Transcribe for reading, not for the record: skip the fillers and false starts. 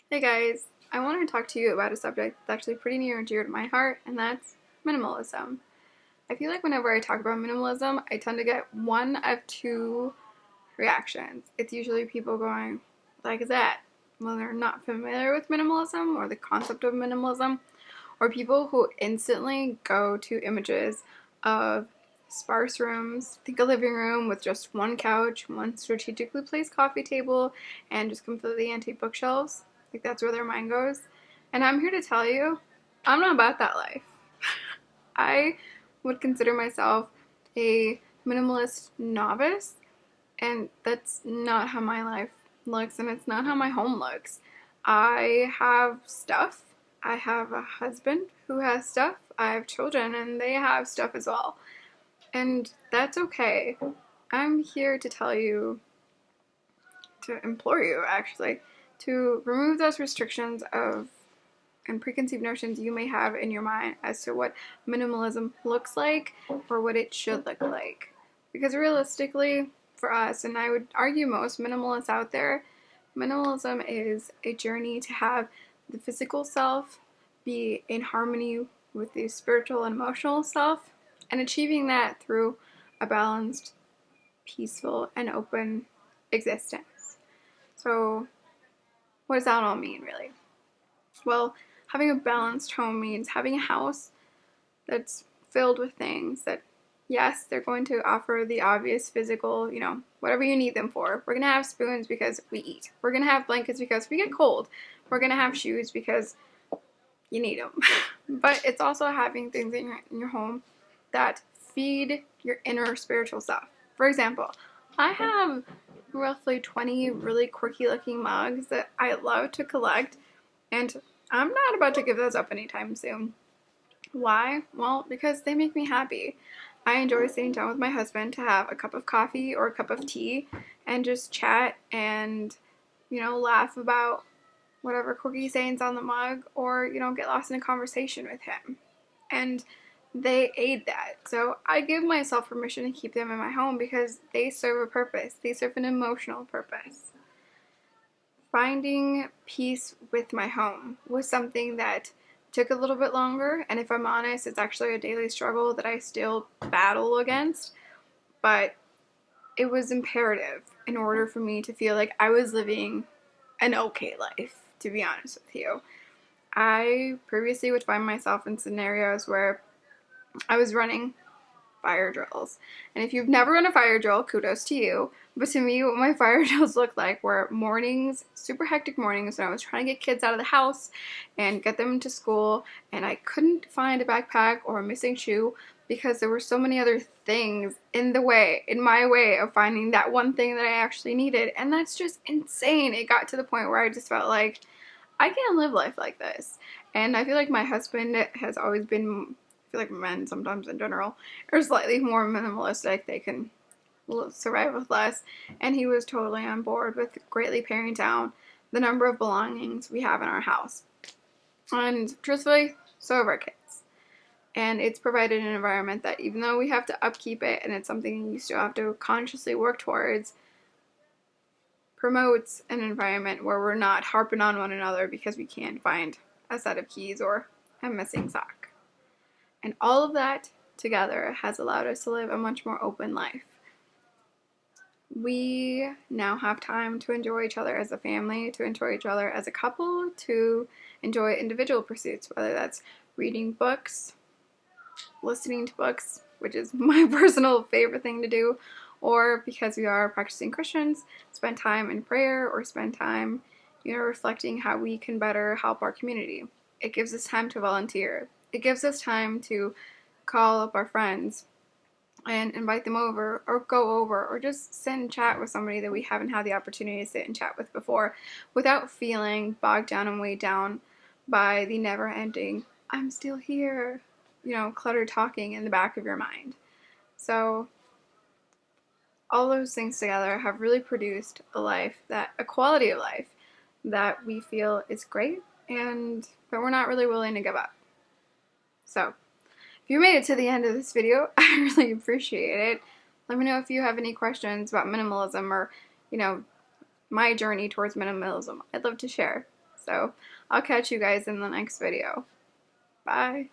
Hey guys, I want to talk to you about a subject that's actually pretty near and dear to my heart, and that's minimalism. I feel like whenever I talk about minimalism, I tend to get one of two reactions. It's usually people going, like that, when they're not familiar with minimalism or the concept of minimalism, or people who instantly go to images of sparse rooms, think a living room with just one couch, one strategically placed coffee table, and just completely empty bookshelves. Like that's where their mind goes. And I'm here to tell you, I'm not about that life. I would consider myself a minimalist novice, and that's not how my life looks, and it's not how my home looks. I have stuff. I have a husband who has stuff. I have children, and they have stuff as well. And that's okay. I'm here to tell you, to implore you actually, to remove those restrictions of and preconceived notions you may have in your mind as to what minimalism looks like or what it should look like. Because realistically, for us, and I would argue most minimalists out there, minimalism is a journey to have the physical self be in harmony with the spiritual and emotional self, and achieving that through a balanced, peaceful, and open existence. So, what does that all mean, really? Well, having a balanced home means having a house that's filled with things that, yes, they're going to offer the obvious physical, whatever you need them for. We're going to have spoons because we eat. We're going to have blankets because we get cold. We're going to have shoes because you need them. But it's also having things in your home that feed your inner spiritual self. For example, I have roughly 20 really quirky looking mugs that I love to collect, and I'm not about to give those up anytime soon. Why? Well, because they make me happy. I enjoy sitting down with my husband to have a cup of coffee or a cup of tea and just chat and, laugh about whatever quirky sayings on the mug, or, get lost in a conversation with him. And they aid that. So I give myself permission to keep them in my home because they serve a purpose. They serve an emotional purpose. Finding peace with my home was something that took a little bit longer, and if I'm honest, it's actually a daily struggle that I still battle against, but it was imperative in order for me to feel like I was living an okay life, to be honest with you. I previously would find myself in scenarios where I was running fire drills. And if you've never run a fire drill, kudos to you. But to me, what my fire drills looked like were mornings, super hectic mornings when I was trying to get kids out of the house and get them to school, and I couldn't find a backpack or a missing shoe because there were so many other things in my way of finding that one thing that I actually needed. And that's just insane. It got to the point where I just felt like I can't live life like this. And I feel like my husband has always been, I feel like men sometimes in general are slightly more minimalistic. They can survive with less. And he was totally on board with greatly paring down the number of belongings we have in our house. And truthfully, so have our kids. And it's provided an environment that, even though we have to upkeep it and it's something you still have to consciously work towards, promotes an environment where we're not harping on one another because we can't find a set of keys or a missing sock. And all of that together has allowed us to live a much more open life. We now have time to enjoy each other as a family, to enjoy each other as a couple, to enjoy individual pursuits, whether that's reading books, listening to books, which is my personal favorite thing to do, or because we are practicing Christians, spend time in prayer or spend time, reflecting how we can better help our community. It gives us time to volunteer. It gives us time to call up our friends and invite them over or go over or just sit and chat with somebody that we haven't had the opportunity to sit and chat with before without feeling bogged down and weighed down by the never-ending, I'm still here, cluttered talking in the back of your mind. So all those things together have really produced a quality of life that we feel is great and that we're not really willing to give up. So, if you made it to the end of this video, I really appreciate it. Let me know if you have any questions about minimalism or, my journey towards minimalism. I'd love to share. So I'll catch you guys in the next video. Bye.